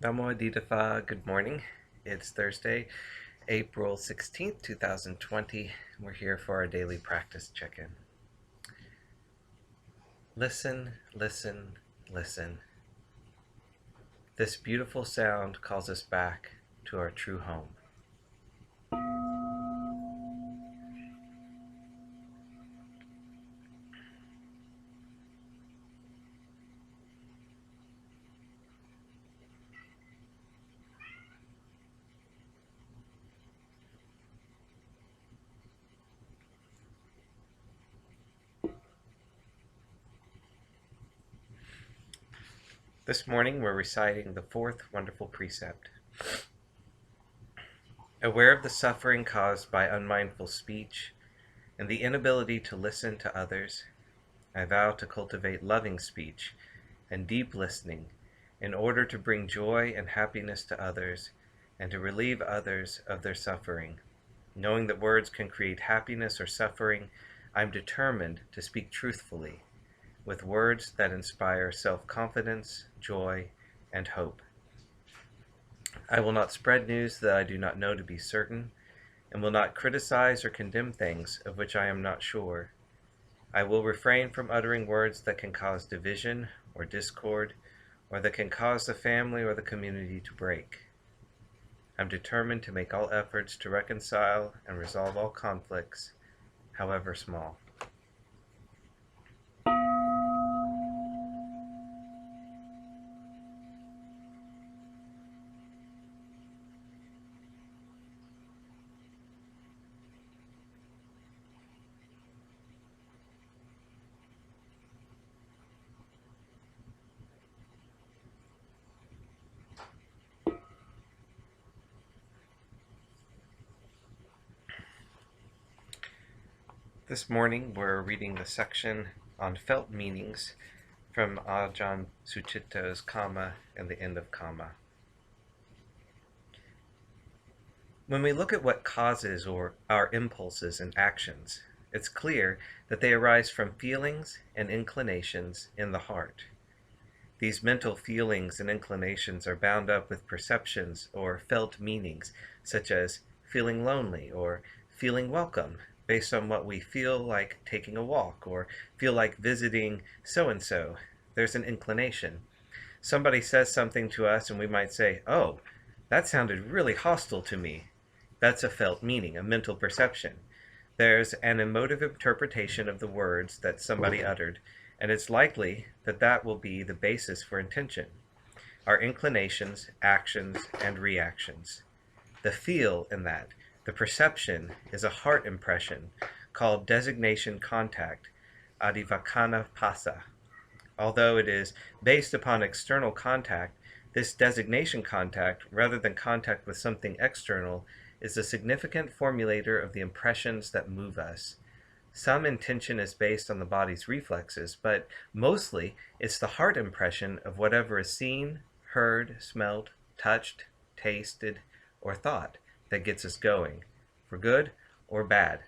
Nammo, good morning. It's Thursday, April 16th, 2020. We're here for our daily practice check-in. Listen, listen, listen. This beautiful sound calls us back to our true home. This morning we're reciting the fourth wonderful precept. Aware of the suffering caused by unmindful speech and the inability to listen to others, I vow to cultivate loving speech and deep listening in order to bring joy and happiness to others and to relieve others of their suffering. Knowing that words can create happiness or suffering, I'm determined to speak truthfully, with words that inspire self-confidence, joy, and hope. I will not spread news that I do not know to be certain, and will not criticize or condemn things of which I am not sure. I will refrain from uttering words that can cause division or discord, or that can cause the family or the community to break. I'm determined to make all efforts to reconcile and resolve all conflicts, however small. This morning we're reading the section on felt meanings from Ajahn Sucitto's Kamma and the End of Kamma. When we look at what causes our impulses and actions, it's clear that they arise from feelings and inclinations in the heart. These mental feelings and inclinations are bound up with perceptions or felt meanings, such as feeling lonely or feeling welcome, based on what we feel like taking a walk or feel like visiting so-and-so. There's an inclination. Somebody says something to us and we might say, "Oh, that sounded really hostile to me." That's a felt meaning, a mental perception. There's an emotive interpretation of the words that somebody uttered, and it's likely that that will be the basis for intention. Our inclinations, actions, and reactions. The feel in that, the perception, is a heart impression called designation contact, adivakana pasa. Although it is based upon external contact, this designation contact, rather than contact with something external, is a significant formulator of the impressions that move us. Some intention is based on the body's reflexes, but mostly it's the heart impression of whatever is seen, heard, smelt, touched, tasted, or thought that gets us going, for good or bad.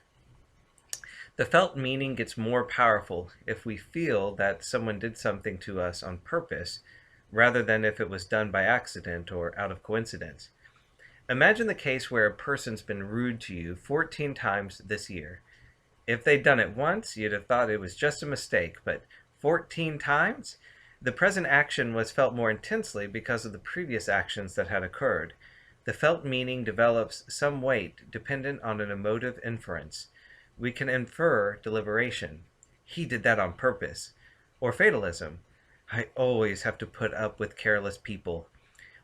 The felt meaning gets more powerful if we feel that someone did something to us on purpose, rather than if it was done by accident or out of coincidence. Imagine the case where a person's been rude to you 14 times this year. If they'd done it once, you'd have thought it was just a mistake, but 14 times? The present action was felt more intensely because of the previous actions that had occurred. The felt meaning develops some weight dependent on an emotive inference. We can infer deliberation. He did that on purpose. Or fatalism. I always have to put up with careless people.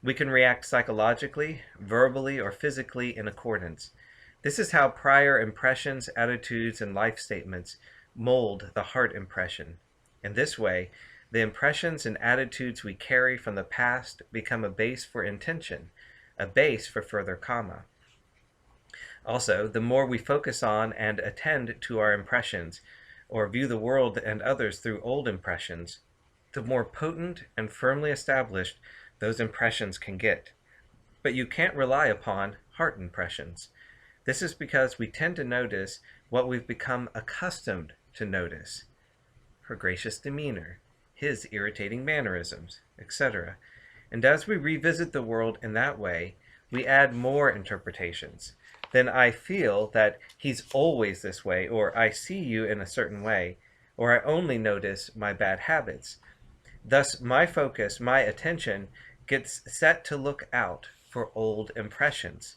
We can react psychologically, verbally, or physically in accordance. This is how prior impressions, attitudes, and life statements mold the heart impression. In this way, the impressions and attitudes we carry from the past become a base for intention, a base for further karma. Also, the more we focus on and attend to our impressions, or view the world and others through old impressions, the more potent and firmly established those impressions can get. But you can't rely upon heart impressions. This is because we tend to notice what we've become accustomed to notice. Her gracious demeanor, his irritating mannerisms, etc. And as we revisit the world in that way, we add more interpretations. Then I feel that he's always this way, or I see you in a certain way, or I only notice my bad habits. Thus, my focus, my attention, gets set to look out for old impressions.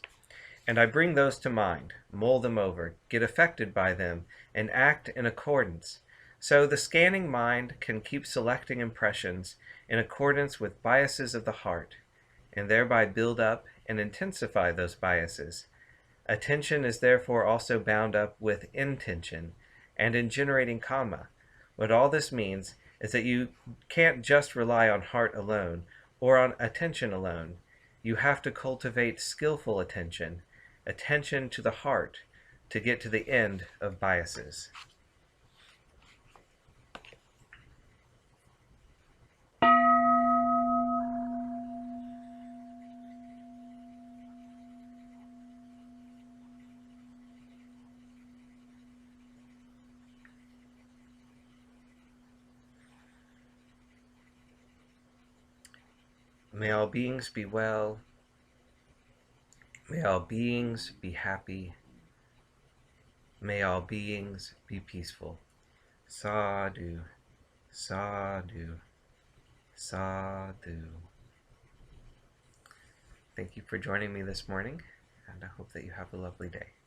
And I bring those to mind, mull them over, get affected by them, and act in accordance. So the scanning mind can keep selecting impressions in accordance with biases of the heart, and thereby build up and intensify those biases. Attention is therefore also bound up with intention and in generating kamma. What all this means is that you can't just rely on heart alone or on attention alone. You have to cultivate skillful attention, attention to the heart, to get to the end of biases. May all beings be well. May all beings be happy. May all beings be peaceful. Sadhu, sadhu, sadhu. Thank you for joining me this morning, and I hope that you have a lovely day.